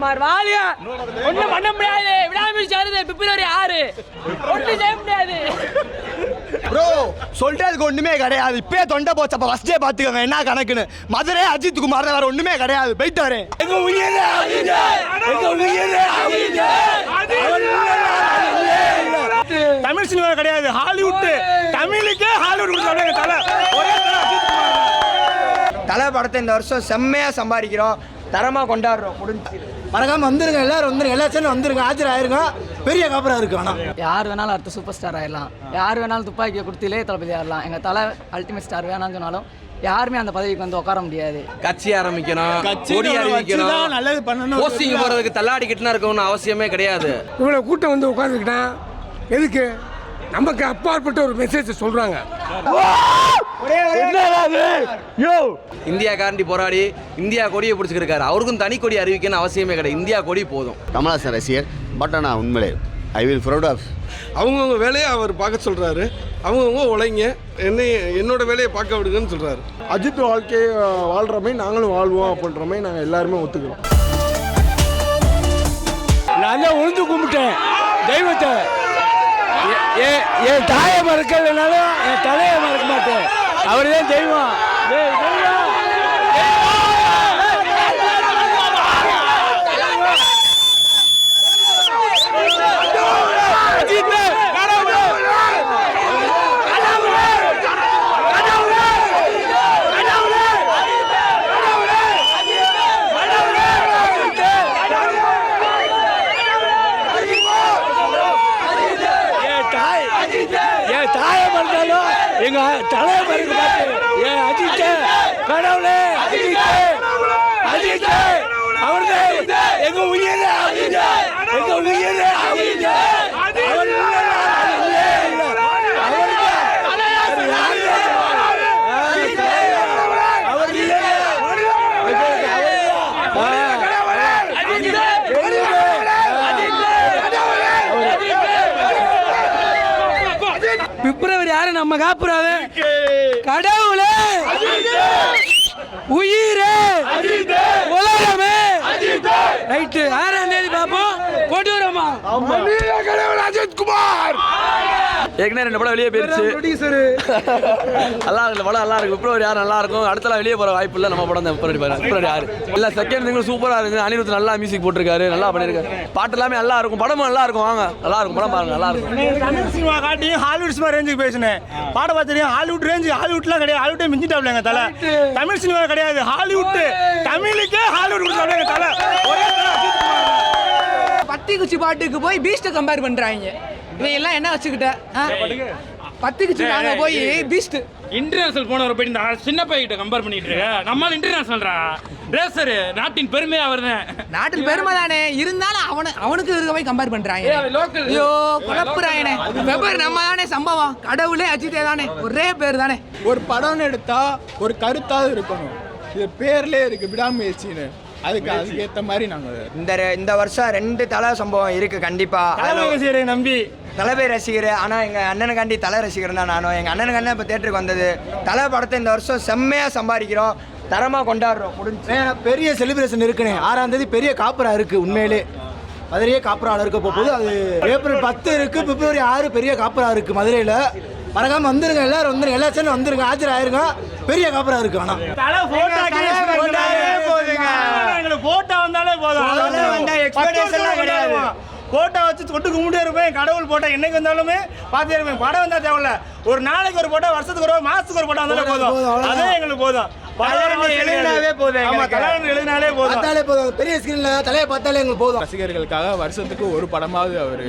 வாலியா ஒண்ணும் பண்ண முடியாது. விடாமல் சாருது பிப்ரவரி 6 ஒண்ணும் செய்ய முடியாது. ப்ரோ சொல்லிட்டு அதுக்கு ஒண்ணுமே கிடையாது. இப்பயே தொண்டை போச்சு. அப்ப ஃபர்ஸ்ட் டே பாத்துக்கோங்க என்ன கணக்குன்னு. மதுரை அஜித் குமார் வேற ஒண்ணுமே கிடையாது. போயிட்டு வரேன். எங்க உயிரே அஜித், எங்க உயிரே அஜித். தமிழ் சினிமா கிடையாது, ஹாலிவுட். தமிழுக்கே ஹாலிவுட் சொல்றாங்க. தலை படத்தை இந்த வருஷம் செம்மையா சம்பாதிக்கிறோம், தரமா கொண்டாடுறோம். முடிஞ்சு மறக்காம வந்துருங்க, எல்லாரும் வந்துருங்க, எல்லா சேனலும் வந்துருங்க, ஆஜர் ஆயிருங்க. பெரிய காப்பரா இருக்கு. ஆனால் யார் வேணாலும் அடுத்த சூப்பர் ஸ்டார் ஆயிடலாம், யார் வேணாலும் துப்பாக்கியை கொடுத்திலே தளபதி ஆடலாம். எங்க தலை அல்டிமேட் ஸ்டார் வேணாம்னு சொன்னாலும் யாருமே அந்த பதவிக்கு வந்து உட்கார முடியாது. கட்சி ஆரம்பிக்கணும், கொடி அறிவிக்கணும், நல்லது பண்ணணும். போஸ்டிங் போறதுக்கு தள்ளாடிக்கிட்டுனா இருக்கணும்னு அவசியமே கிடையாது. இவ்வளவு கூட்டம் வந்து உட்காந்துக்கிட்டேன் எதுக்கு? நமக்கு அப்பாற்பட்ட ஒரு மெசேஜ் சொல்றாங்க. இந்தியா காண்டி போராடி இந்தியா கொடியை பிடிச்சிருக்காரு. அவருக்கும் தனி கொடி அறிவிக்கணும் அவசியமே கிடையாது. இந்தியா கொடி போதும். கமலஹாசன் ரசிகர். பட் ஆனால் உண்மையிலே ஐ வில் ப்ரௌட் ஆஃப். அவங்கவுங்க வேலையை அவர் பார்க்க சொல்கிறாரு. அவங்கவுங்க உழைங்க, என்னோட வேலையை பார்க்க விடுங்கன்னு சொல்கிறாரு. அஜித் வாழ்க்கையை வாழ்கிற மாதிரி நாங்களும் வாழ்வோம் அப்படின்ற மாதிரி நாங்கள் எல்லாருமே ஒத்துக்கிறோம். நான் தான் உழுந்து கும்பிட்டேன் தெய்வத்தை. என் தாயை மறக்கலைனாலும் என் தலையை மறக்க மாட்டேன். அவர் தான் தெய்வம். எங்க தலையை மறக்க மாட்டேன். ஏன் அஜித் கடவுளே, அஜித் அஜித் அவர்தான் எங்க உயிரே அஜித், எங்க உயிரே அஜித். பிப்ரவரி 6 நம்ம காப்புறாரு. கடவுளே, உயிரே, உலகமே. ரைட்டு 6ஆம் தேதி பார்ப்போம். கொடூரமா அஜித் குமார் ஏற்கனவே 2 படம் வெளியே போயிருச்சு. நல்லா இருக்கு படம், நல்லா இருக்கு. பிப்ரவரி 6 நல்லா இருக்கும். அடுத்தலாம் வெளியே போற வாய்ப்பு இல்லை. நம்ம படம் தான் பிப்ரவரி 6. இல்லை செகண்ட் திங்களும் சூப்பராக இருக்குது. அனிருத் நல்லா மியூசிக் போட்டிருக்காரு, நல்லா பண்ணியிருக்காரு. பாட்டு எல்லாமே நல்லா இருக்கும், படமும் நல்லா இருக்கும். வாங்க, நல்லா இருக்கும் படம், பாருங்க, நல்லா இருக்கும். தமிழ் சினிமா காட்டி ஹாலிவுட் சினிமா ரேஞ்சுக்கு பேசினேன். பாட பார்த்துட்டு ஹாலிவுட் ரேஞ்சு, ஹாலிவுட்லாம் கிடையாது. ஹாலிவுட்டே மிஞ்சிட்டாப்ல எங்க தலை. தமிழ் சினிமா கிடையாது, ஹாலிவுட். தமிழுக்கே ஹாலிவுட் சொல்றாங்க எங்க தலை. பத்தி குச்சி பாட்டுக்கு போய் பீஸ்ட் கம்பேர் பண்றாங்க. இவையெல்லாம் என்ன வச்சுக்கிட்ட? பத்தி குச்சி நாங்க போய் பீஸ்ட் இன்டர்நேஷனல் போனவரை போயிட்டு இந்த சின்ன பையிட்ட கம்பேர் பண்ணிட்டு இருக்க. நம்மளால இன்டர்நேஷனல்ரா ரேசர், நாட்டின் பெருமை அவர் தான். நாட்டின் பெருமை தானே, இருந்தாலும் அவனுக்கு இருக்க போய் கம்பேர் பண்றாங்க. ஐயோ குழப்புறாயனே. வெப்பர் நம்ம தானே சம்பவம். கடவுளே அஜித்தே தானே, ஒரே பேர் தானே. ஒரு படம்னு எடுத்தா ஒரு கருத்தாவது இருக்கணும். இது பேர்லயே இருக்கு விடாமுயற்சின்னு. அதுக்கு ஏற்ற மாதிரி நாங்கள் இந்த வருஷம் 2 தலை சம்பவம் இருக்கு கண்டிப்பா. நம்பி தலைமை ரசிகர். ஆனால் எங்கள் அண்ணனுக்காண்டி தலை ரசிகர் தான் நானும். எங்கள் அண்ணனுக்காண்டி இப்போ தேட்டருக்கு வந்தது. தலை படத்தை இந்த வருஷம் செம்மையாக சம்பாதிக்கிறோம், தரமாக கொண்டாடுறோம். முடிஞ்சு பெரிய செலிப்ரேஷன் இருக்குண்ணே. 6ஆம் தேதி பெரிய காப்பரா இருக்குது. உண்மையிலே மதுரையே காப்பராவில் இருக்க போகுது. அது ஏப்ரல் 10 இருக்குது. பிப்ரவரி 6 பெரிய காப்பரா இருக்குது மதுரையில். மறக்காம வந்துருங்க, எல்லாரும் வந்துருங்க, எல்லா சேனலும் வந்துருங்க, ஆஜர் ஆயிருங்க. பெரிய காப்பரா இருக்கு. ஆனால் போட்டோ வந்தாலே போதும். போட்டோ வச்சு தொட்டு கும்பிட்டே இருப்பேன். கடவுள் போட்டோ என்னைக்கு வந்தாலுமே பார்த்தே இருப்பேன். படம் வந்தா தேவையில்ல, ஒரு நாளைக்கு ஒரு போட்டோ, வருஷத்துக்கு ஒரு மாசத்துக்கு ஒரு போட்டோ வந்தாலே போதும். அதே எங்களுக்கு போதும். பெரிய ஸ்கிரீன்ல தலையை பார்த்தாலே எங்களுக்கு போதும். ரசிகர்களுக்காக வருஷத்துக்கு ஒரு படமாவது அவர்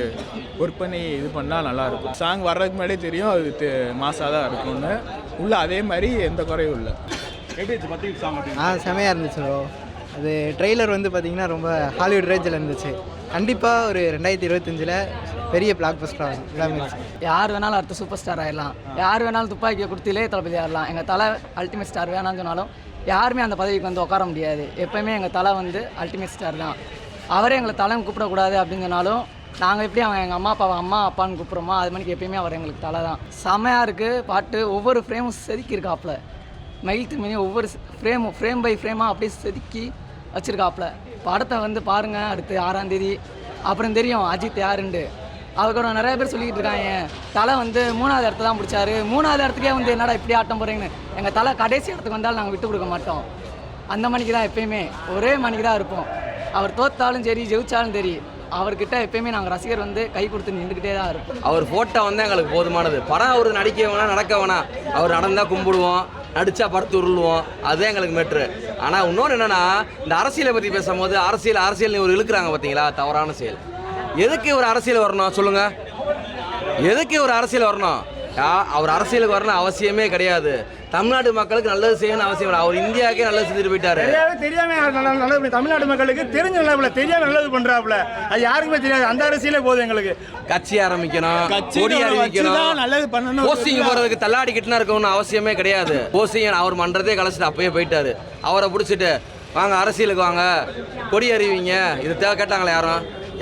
ஒர்க் பண்ணி இது பண்ணால் நல்லா இருக்கும். சாங் வர்றதுக்கு முன்னாடியே தெரியும் அது மாசாக தான் இருக்கும்னு. உள்ள அதே மாதிரி எந்த குறையும் இல்லை. செமையாக இருந்துச்சு ப்ரோ. அது ட்ரெய்லர் வந்து பார்த்தீங்கன்னா ரொம்ப ஹாலிவுட் ரேஞ்சில் இருந்துச்சு. கண்டிப்பாக ஒரு 2025 பெரிய பிளாக் பஸ்டர் ஆகும். யார் வேணாலும் அடுத்த சூப்பர் ஸ்டார் ஆயிடலாம், யார் வேணாலும் துப்பாக்கியை கொடுத்திலே தளபதி ஆடலாம். எங்கள் தலை அல்டிமேட் ஸ்டார் வேணாம்னு சொன்னாலும் யாருமே அந்த பதவிக்கு வந்து உட்கார முடியாது. எப்போயுமே எங்கள் தலை வந்து அல்டிமேட் ஸ்டார் தான். அவரே எங்களை தலைன்னு கூப்பிடக்கூடாது அப்படின்னு சொன்னாலும் நாங்கள் எப்படி அவங்க எங்கள் அம்மா அப்பாவை அம்மா அப்பான்னு கூப்பிட்றோமோ அது மாதிரி எப்பயுமே அவர் எங்களுக்கு தலை தான். செமையாக இருக்குது பாட்டு. ஒவ்வொரு ஃப்ரேமும் செதுக்கியிருக்காப்புல. மயில் திருமணி ஒவ்வொரு ஃப்ரேம் பை ஃப்ரேமாக அப்படியே செதுக்கி வச்சுருக்காப்புல. படத்தை வந்து பாருங்கள், அடுத்து 6ஆம் தேதி அப்புறம் தெரியும் அஜித் யாருண்டு. அதுக்கப்புறம் நிறைய பேர் சொல்லிக்கிட்டு இருக்காங்க தலை வந்து 3வது இடத்த தான் பிடிச்சாரு, 3வது இடத்துக்கே வந்து என்னடா இப்படி ஆட்டம் போகிறீங்கன்னு. எங்கள் தலை கடைசி இடத்துக்கு வந்தாலும் நாங்கள் விட்டு கொடுக்க மாட்டோம். அந்த மணிக்கு தான் எப்பயுமே ஒரே மணிக்கு தான் இருப்போம். அவர் தோத்தாலும் சரி ஜெயிச்சாலும் சரி அவர்கிட்ட எப்பயுமே நாங்கள் ரசிகர் வந்து கை கொடுத்து நின்றுக்கிட்டே தான் இருப்போம். அவர் ஃபோட்டோ வந்து எங்களுக்கு போதுமானது. படம் அவர் நடிக்க வேணாம், நடக்க வேணாம், அவர் நடந்தால் கும்பிடுவோம், நடித்தா படுத்து உருளுவோம், அதுதான் எங்களுக்கு மேட்ரு. ஆனால் இன்னொன்று என்னென்னா, இந்த அரசியலை பற்றி பேசும்போது அரசியல் ஒரு இழுக்கிறாங்க பார்த்தீங்களா, தவறான செயல். எதுக்கு ஒரு அரசியல் வரணும் சொல்லுங்கள்? எதுக்கு ஒரு அரசியல் வரணும்? அவர் அரசியலுக்கு வரணும் அவசியமே கிடையாது. தமிழ்நாட்டு மக்களுக்கு நல்லது செய்யணும் அவசியம். அவர் இந்தியாவுக்கே நல்லது செஞ்சுட்டு போயிட்டாரு. தெரியாம நல்லது, தமிழ்நாட்டு மக்களுக்கு தெரிஞ்ச நல்ல தெரியாம நல்லது பண்றாப்புல, அது யாருக்குமே தெரியாது. அந்த அரசியலே போதும் எங்களுக்கு. கட்சி ஆரம்பிக்கணும், கொடி அறிவிக்கணும், நல்லது பண்ணணும். போஸ்டிங் போறதுக்கு தள்ளாடிக்கிட்டுனா இருக்கணும்னு அவசியமே கிடையாது. போஸ்டிங் அவர் மன்றதே கலைச்சிட்டு அப்பயே போயிட்டாரு. அவரை பிடிச்சிட்டு வாங்க அரசியலுக்கு வாங்க, கொடி அறிவிங்க, இது கேட்டாங்களே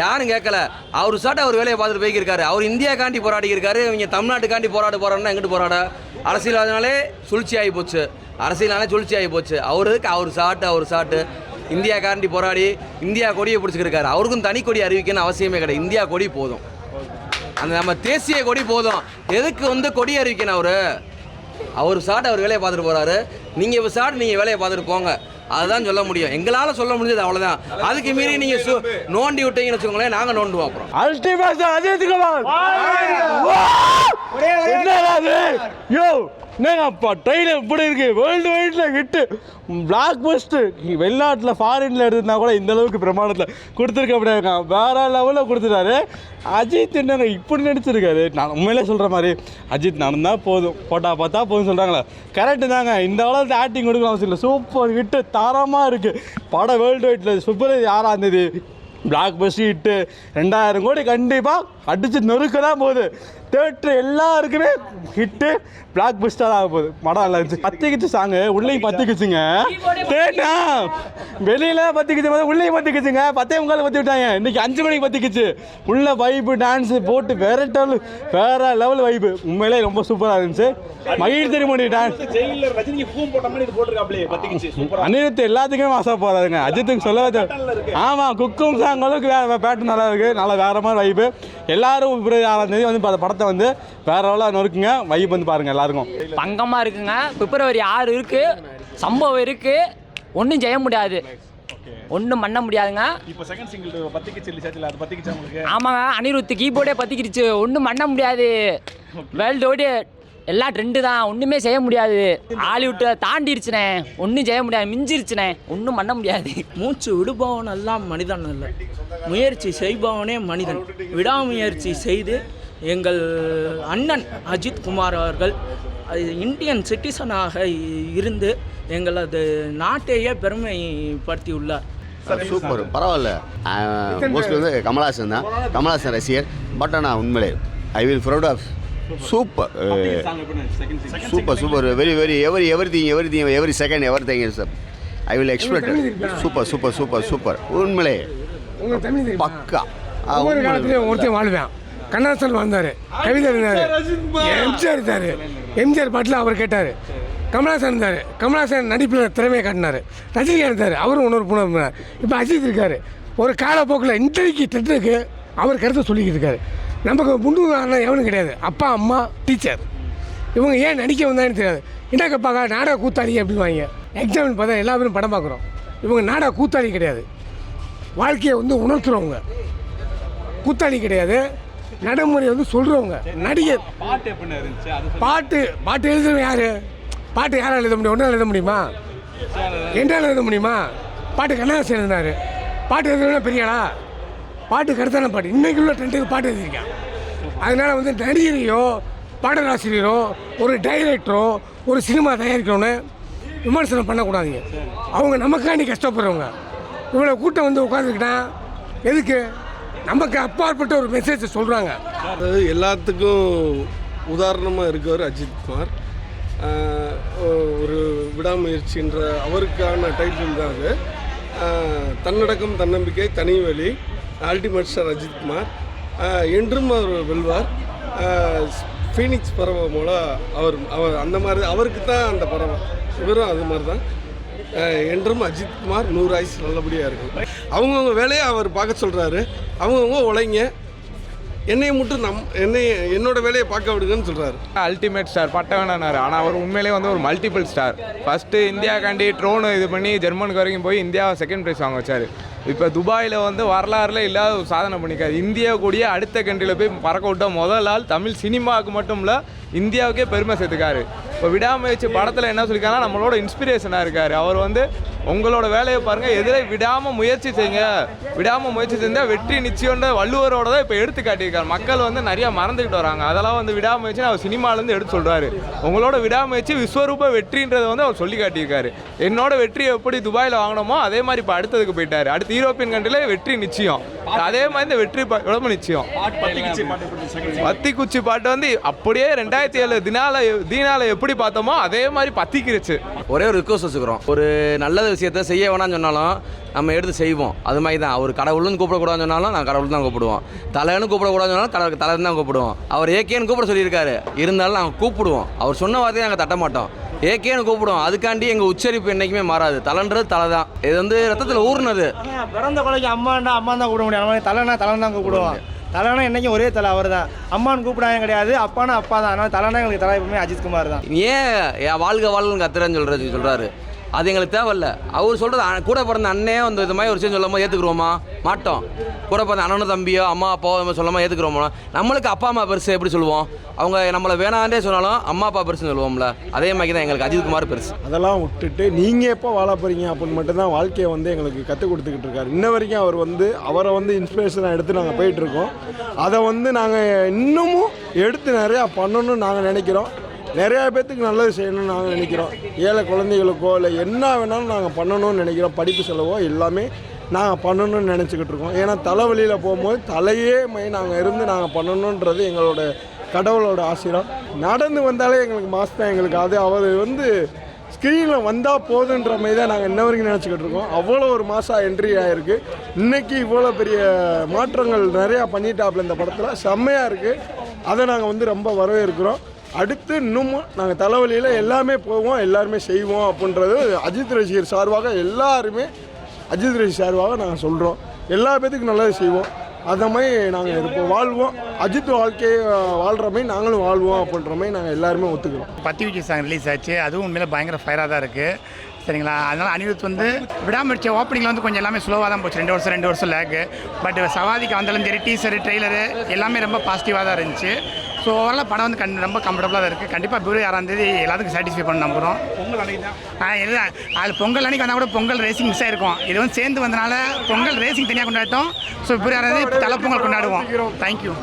யாரும் கேட்கல. அவர் சாட்டை அவர் வேலையை பார்த்துட்டு போய்க்கிருக்காரு. அவர் இந்தியாக்காண்டி போராடி இருக்காரு. இவங்க தமிழ்நாட்டுக்காண்டி போராடுறோன்னா எங்கிட்டு போராட? அரசியல்வாதினாலே சூழ்ச்சி ஆகி போச்சு, அரசியல்னாலே சூழ்ச்சி ஆகி போச்சு. அவருக்கு அவர் சாட்டு இந்தியாக்காண்டி போராடி இந்தியா கொடியை பிடிச்சிருக்காரு. அவருக்கும் தனி கொடி அறிவிக்கணும்னு அவசியமே கிடையாது. இந்தியா கொடி போதும், அந்த நம்ம தேசிய கொடி போதும். எதுக்கு வந்து கொடி அறிவிக்கணும்? அவர் சாட்டை அவர் வேலையை பார்த்துட்டு போகிறாரு. நீங்கள் இப்போ சாட்டு நீங்கள் வேலையை பார்த்துட்டு போங்க, அதுதான் சொல்ல முடியும். எங்களால் சொல்ல முடிஞ்சது அவ்வளோதான். அதுக்கு மீறி நீங்கள் நோண்டி விட்டீங்கன்னு வச்சுக்கோங்களேன், நாங்கள் நோண்டுவோம். அப்புறம் அல்டிமேட் அஜித் குமார் என்னப்பா ட்ரெயிலர் இப்படி இருக்கு, வேர்ல்டு வைடில் ஹிட்டு, பிளாக் பஸ்ட்டு. வெளிநாட்டில் ஃபாரினில் எடுத்துனா கூட இந்த அளவுக்கு பிரமாணத்தில் கொடுத்துருக்க முடியாது, வேற லெவலில் கொடுத்துட்டாரு. அஜித் என்னங்க இப்படி நடிச்சிருக்காரு. நான் உண்மையிலே சொல்கிற மாதிரி அஜித் நடந்தால் போதும், போட்டா பார்த்தா போதும் சொல்கிறாங்களே, கரெக்டு தாங்க. இந்த அளவுக்கு ஆக்டிங் கொடுக்கணும் அவசியம் இல்லை. சூப்பர் ஹிட்டு, தரமாக இருக்குது படம். வேர்ல்டு வைடில் பிப்ரவரி 6ஆம் தேதி பிளாக் பஸ்ட் ஹிட்டு. 2000 கோடி கண்டிப்பாக அடிச்சு நொறுக்க தான் போகுது. தேட்டர் எல்லாருக்குமே ஹிட்டு, பிளாக் பஸ்டாக தான் ஆக போகுது. படம் நல்லா இருந்துச்சு. பத்திக்கிச்சு சாங்கு, உள்ளேயும் பத்திக்கிச்சுங்க. தேட்டா வெளியில் பத்திக்கிச்சு, உள்ளேயும் பத்திக்கிச்சுங்க. 10:45 பற்றி விட்டாங்க. இன்றைக்கி 5 மணிக்கு பத்திக்கிச்சு. உள்ள வைப்பு டான்ஸு போட்டு வேற லெவல் வைப்பு. உண்மையிலே ரொம்ப சூப்பராக இருந்துச்சு. மகிழ் திருமணி டான்ஸ், அனிருத் எல்லாத்துக்குமே மாசா போகிறாருங்க. அஜித்துக்கு சொல்லவே ஆமாம், குக்கும் சாங் அளவுக்கு பேட்டர்ன் நல்லா இருக்குது. நல்லா வேறு மாதிரி வைப்பு. எல்லாரும் பிப்ரவரி 6ஆம் தேதி வந்து படத்தை வந்து வேற லெவலாக நொறுக்குங்க. வைப் வந்து பாருங்கள் எல்லாருக்கும். பங்கமாக இருக்குங்க. பிப்ரவரி 6 இருக்குது, சம்பவம் இருக்குது, ஒன்றும் செய்ய முடியாது, ஒன்றும் பண்ண முடியாதுங்க. ஆமாங்க, அனிருத் கீபோர்டே பற்றிக்கிடுச்சு, ஒன்றும் பண்ண முடியாது. வேர்ல்டோடு எல்லாம் ட்ரெண்டு தான், ஒன்றுமே செய்ய முடியாது. ஹாலிவுட்டை தாண்டிடுச்சுனே, ஒன்றும் செய்ய முடியாது, மிஞ்சிருச்சுனே, ஒன்றும் பண்ண முடியாது. மூச்சு விடுபவன் எல்லாம் மனிதன் இல்லை, முயற்சி செய்பவனே மனிதன். விடாமுயற்சி செய்து எங்கள் அண்ணன் அஜித் குமார் அவர்கள் இந்தியன் சிட்டிசனாக இருந்து எங்களது நாட்டையே பெருமைப்படுத்தியுள்ளார். சூப்பர், பரவாயில்ல. மோஸ்ட்லி வந்து கமல்ஹாசன் தான், கமல்ஹாசன் ரசிகர். பட் ஆனால் உண்மையிலே I will proud of super every second everything is I will expect. Super உண்மையிலே பக்கா. ஒவ்வொரு காலத்துலேயும் ஒருத்தர் வாழ்வேன். கண்ணாசன் வாழ்ந்தார், கவிதை இருந்தார், எம்ஜிஆர் இருந்தார், எம்ஜிஆர் பாட்டில் அவர் கேட்டார். கமல்ஹாசன் இருந்தார், கமல்ஹாசன் நடிப்பில் திறமையை காட்டினார். ரஜினிகாந்த் இருந்தார், அவரும் இன்னொரு புணர். இப்போ அஜித் இருக்கார். ஒரு காலப்போக்கில் இன்றைக்கு டெட்டுக்கு அவர் கருத்தை சொல்லிக்கிட்டு இருக்காரு. நமக்கு முன்னூறு எவனும் கிடையாது. அப்பா அம்மா டீச்சர், இவங்க ஏன் நடிக்க வந்தான்னு தெரியாது. என்ன கேட்பாங்க, நாடக கூத்தாடி அப்படின்னு வாங்க. எக்ஸாம்பிள் பார்த்தா எல்லா பேரும் படம் பார்க்குறோம். இவங்க நாடக கூத்தாடி கிடையாது, வாழ்க்கையை வந்து உணர்த்துறவங்க. கூத்தாடி கிடையாது, நடைமுறை வந்து சொல்கிறவங்க நடிகர். பாட்டு எழுதுறவங்க யார்? பாட்டு யாரால் எழுத முடியும்? ஒன்றால் எழுத முடியுமா? என்றால் எழுத முடியுமா? பாட்டு கண்ணாசன் எழுதினார். பாட்டு எழுதுனா பெரியாளா? பாட்டு கருத்தான பாட்டு இன்றைக்கு உள்ள ட்ரெண்டுக்கு பாட்டு எழுதியிருக்கான். அதனால் வந்து நடிகரையோ பாடலாசிரியரோ ஒரு டைரக்டரோ ஒரு சினிமா தயாரிக்கிறோன்னு விமர்சனம் பண்ணக்கூடாதுங்க. அவங்க நமக்காண்டி கஷ்டப்படுறவங்க. இவ்வளோ கூட்டம் வந்து உட்காந்துக்கிட்டா எதுக்கு? நமக்கு அப்பாற்பட்ட ஒரு மெசேஜை சொல்கிறாங்க. அதாவது எல்லாத்துக்கும் உதாரணமாக இருக்கவர் அஜித் குமார். ஒரு விடாமுயற்சின்ற அவருக்கான டைட்டில் தான் அது. தன்னடக்கம், தன்னம்பிக்கை, தனிவழி, அல்டிமேட் ஸ்டார் அஜித் குமார். என்றும் அவர் வெல்வார். ஃபீனிக்ஸ் பறவை மூலம் அவர் அந்த மாதிரி அவருக்கு தான் அந்த பறவை. இவரும் அது மாதிரி தான். என்றும் அஜித்குமார் 100 ஆயுசு நல்லபடியாக இருக்கும். அவங்கவுங்க வேலையை அவர் பார்க்க சொல்கிறாரு. அவங்கவுங்க உழைங்க, என்னையை மட்டும் என்னோட வேலையை பார்க்க விடுங்கன்னு சொல்கிறாரு. அல்டிமேட் ஸ்டார் பட்டவனார். ஆனால் அவர் உண்மையிலே வந்து ஒரு மல்டிபிள் ஸ்டார். ஃபஸ்ட்டு இந்தியாக்காண்டி ட்ரோனு இது பண்ணி ஜெர்மனுக்கு வரைக்கும் போய் இந்தியாவை செகண்ட் ப்ரைஸ் வாங்க வச்சார். இப்போ துபாயில் வந்து வரலாறுல இல்லாத ஒரு சாதனை பண்ணிக்காரு. இந்தியா கூடிய அடுத்த கண்ட்ரியில் போய் பறக்க விட்ட முதல் ஆள். தமிழ் சினிமாவுக்கு மட்டும் இல்லை, இந்தியாவுக்கே பெருமை சேர்த்துக்காரு. இப்போ விடாமுயற்சி படத்தில் என்ன சொல்லியிருக்காங்கன்னா நம்மளோட இன்ஸ்பிரேஷனாக இருக்கார். அவர் வந்து உங்களோட வேலையை பாருங்கள், எதிரே விடாமல் முயற்சி செய்யுங்க, விடாமல் முயற்சி செஞ்சால் வெற்றி நிச்சயம்ன்ற வள்ளுவரோட தான் இப்போ எடுத்து காட்டியிருக்காரு. மக்கள் வந்து நிறையா மறந்துக்கிட்டு வராங்க. அதெல்லாம் வந்து விடாமுயற்சின்னு அவர் சினிமாலேருந்து எடுத்து சொல்கிறாரு. உங்களோட விடாமுயற்சி விஸ்வரூப வெற்றின்றதை வந்து அவர் சொல்லி காட்டியிருக்காரு. என்னோட வெற்றியை எப்படி துபாயில் வாங்கினோமோ அதே மாதிரி இப்போ அடுத்ததுக்கு போயிட்டார். அடுத்து யூரோப்பியன் கண்ட்ரியில் வெற்றி நிச்சயம், அதே மாதிரி இந்த வெற்றி உடம்பு நிச்சயம். பத்தி குச்சி பாட்டு வந்து அப்படியே 2007 தீனால எப்படி பார்த்தோமோ அதே மாதிரி பத்திக்கிருச்சு. ஒரே ஒரு ரிக்வஸ்ட் வச்சுக்கிறோம், ஒரு நல்ல விஷயத்தை செய்ய வேணாம்னு சொன்னாலும் நம்ம எடுத்து செய்வோம். அது மாதிரி தான் அவர் கடவுள்னு கூப்பிடக்கூடாதுன்னு சொன்னாலும் நான் கடவுள் தான் கூப்பிடுவோம். தலைன்னு கூப்பிடக்கூடாதுன்னு சொன்னாலும் தலைன்னு தான் கூப்பிடுவோம். அவர் ஏகேன்னு கூப்பிட சொல்லியிருக்காரு, இருந்தாலும் நாங்கள் கூப்பிடுவோம். அவர் சொன்ன வார்த்தையை நாங்கள் தட்ட மாட்டோம், ஏகேன்னு கூப்பிடுவோம். அதுக்காண்டி எங்கள் உச்சரிப்பு என்றைக்குமே மாறாது. தலைன்றது தலை தான், இது வந்து ரத்தத்தில் ஊர்னது. பிறந்த கொலைக்கு அம்மாண்டா அம்மா தான் கூப்பிட முடியும், தலைனா தலை தான் கூப்பிடுவோம். தலைனா என்றைக்கும் ஒரே தலை அவர் தான். அம்மான்னு கூப்பிடாங்க கிடையாது, அப்பானா அப்பா தான். அதனால் தலைனா எங்களுக்கு தலை எப்பவுமே அஜித்குமார் தான். ஏன் வாழ்க வாழ்கன்னு கத்துறேன்னு சொல்கிறாரு, அது எங்களுக்கு தேவையில்ல. அவர் சொல்கிறது கூட பிறந்த அண்ணே வந்து இது மாதிரி ஒரு விஷயம் சொல்லும் போது ஏற்றுக்குறோமா? மாட்டோம். கூட பிறந்த அண்ணனும் தம்பியோ அம்மா அப்பாவோ சொல்லாமல் ஏற்றுக்குறோமோ? நம்மளுக்கு அப்பா அம்மா பெருசு எப்படி சொல்லுவோம்? அவங்க நம்மளை வேணாண்டே சொன்னாலும் அம்மா அப்பா பெருசுன்னு சொல்லுவோம்ல, அதே மாதிரி தான் எங்களுக்கு அஜித்குமார் பெருசு. அதெல்லாம் விட்டுட்டு நீங்கள் எப்போ வாழ போகிறீங்க அப்படின்னு மட்டும்தான் வாழ்க்கையை வந்து எங்களுக்கு கற்றுக் கொடுத்துக்கிட்டு இருக்காரு. இன்ன வரைக்கும் அவர் வந்து அவரை வந்து இன்ஸ்பிரேஷனாக எடுத்து நாங்கள் போயிட்டுருக்கோம். அதை வந்து நாங்கள் இன்னமும் எடுத்து நிறையா பண்ணணும்னு நாங்கள் நினைக்கிறோம். நிறையா பேர்த்துக்கு நல்லது செய்யணும்னு நாங்கள் நினைக்கிறோம். ஏழை குழந்தைகளுக்கோ இல்லை என்ன வேணாலும் நாங்கள் பண்ணணும்னு நினைக்கிறோம். படிப்பு செலவோ எல்லாமே நாங்கள் பண்ணணும்னு நினச்சிக்கிட்டு இருக்கோம். ஏன்னா தலைவலியில் போகும்போது தலையே நாங்கள் இருந்து நாங்கள் பண்ணணுன்றது எங்களோட கடவுளோட ஆசீர்வாதம். நடந்து வந்தாலே எங்களுக்கு மாஸ் தான் எங்களுக்கு. அது அவர் வந்து ஸ்க்ரீனில் வந்தால் போதுன்ற மாதிரி தான் நாங்கள் இன்ன வரைக்கும் நினச்சிக்கிட்டு இருக்கோம். அவ்வளோ ஒரு மாதம் என்ட்ரி ஆகிருக்கு. இன்றைக்கி இவ்வளோ பெரிய மாற்றங்கள் நிறையா பண்ணிட்டாப்புல இந்த படத்தில், செம்மையாக இருக்குது. அதை நாங்கள் வந்து ரொம்ப வரவேற்கிறோம். அடுத்து இன்னமும் நாங்கள் தலைவலியில் எல்லாமே போவோம், எல்லாருமே செய்வோம் அப்படின்றது அஜித் ரசிகர் சார்பாக எல்லாருமே அஜித் ரசிகர் சார்பாக நாங்கள் சொல்கிறோம். எல்லா பேத்துக்கும் நல்லது செய்வோம், அந்த மாதிரி நாங்கள் இருப்போம், வாழ்வோம். அஜித் வாழ்க்கையை வாழ்கிற மாதிரி நாங்களும் வாழ்வோம் அப்படின்ற மாதிரி நாங்கள் எல்லாருமே ஒத்துக்கிறோம். பத்தி குச்சி சாங் ரிலீஸ் ஆச்சு, அதுவும் உண்மையில பயங்கர ஃபயராக தான் இருக்குது. சரிங்களா? அதனால் அனிருத் வந்து விடாமுயற்சி ஓப்பனிங்கில் வந்து கொஞ்சம் எல்லாமே ஸ்லோவாக தான் போச்சு. 2 வருஷம் லேக்கு. பட் சவாதிக்கு வந்தாலும் சரி, டீசரு ட்ரெய்லரு எல்லாமே ரொம்ப பாசிட்டிவாக தான் இருந்துச்சு. ஸோ ஓவரால் படம் வந்து ரொம்ப கம்ஃபர்டபுளாக தான் இருக்குது. கண்டிப்பாக பிப்ரவரி 6ஆம் தேதி எல்லாத்துக்கும் சாட்டிஸ்ஃபை பண்ண நம்புகிறோம். பொங்கல் அன்னைக்கு தான் இதுதான். அது பொங்கல் அன்னைக்கு வந்தால் கூட பொங்கல் ரேசிங் மிஸ் ஆகிருக்கும். இது வந்து சேர்ந்து வந்தனால பொங்கல் ரேசிங் தனியாக கொண்டாடிட்டோம். ஸோ பிப்ரவரி 6ஆம் தேதி தலை பொங்கல் கொண்டாடுவோம். தேங்க்யூ.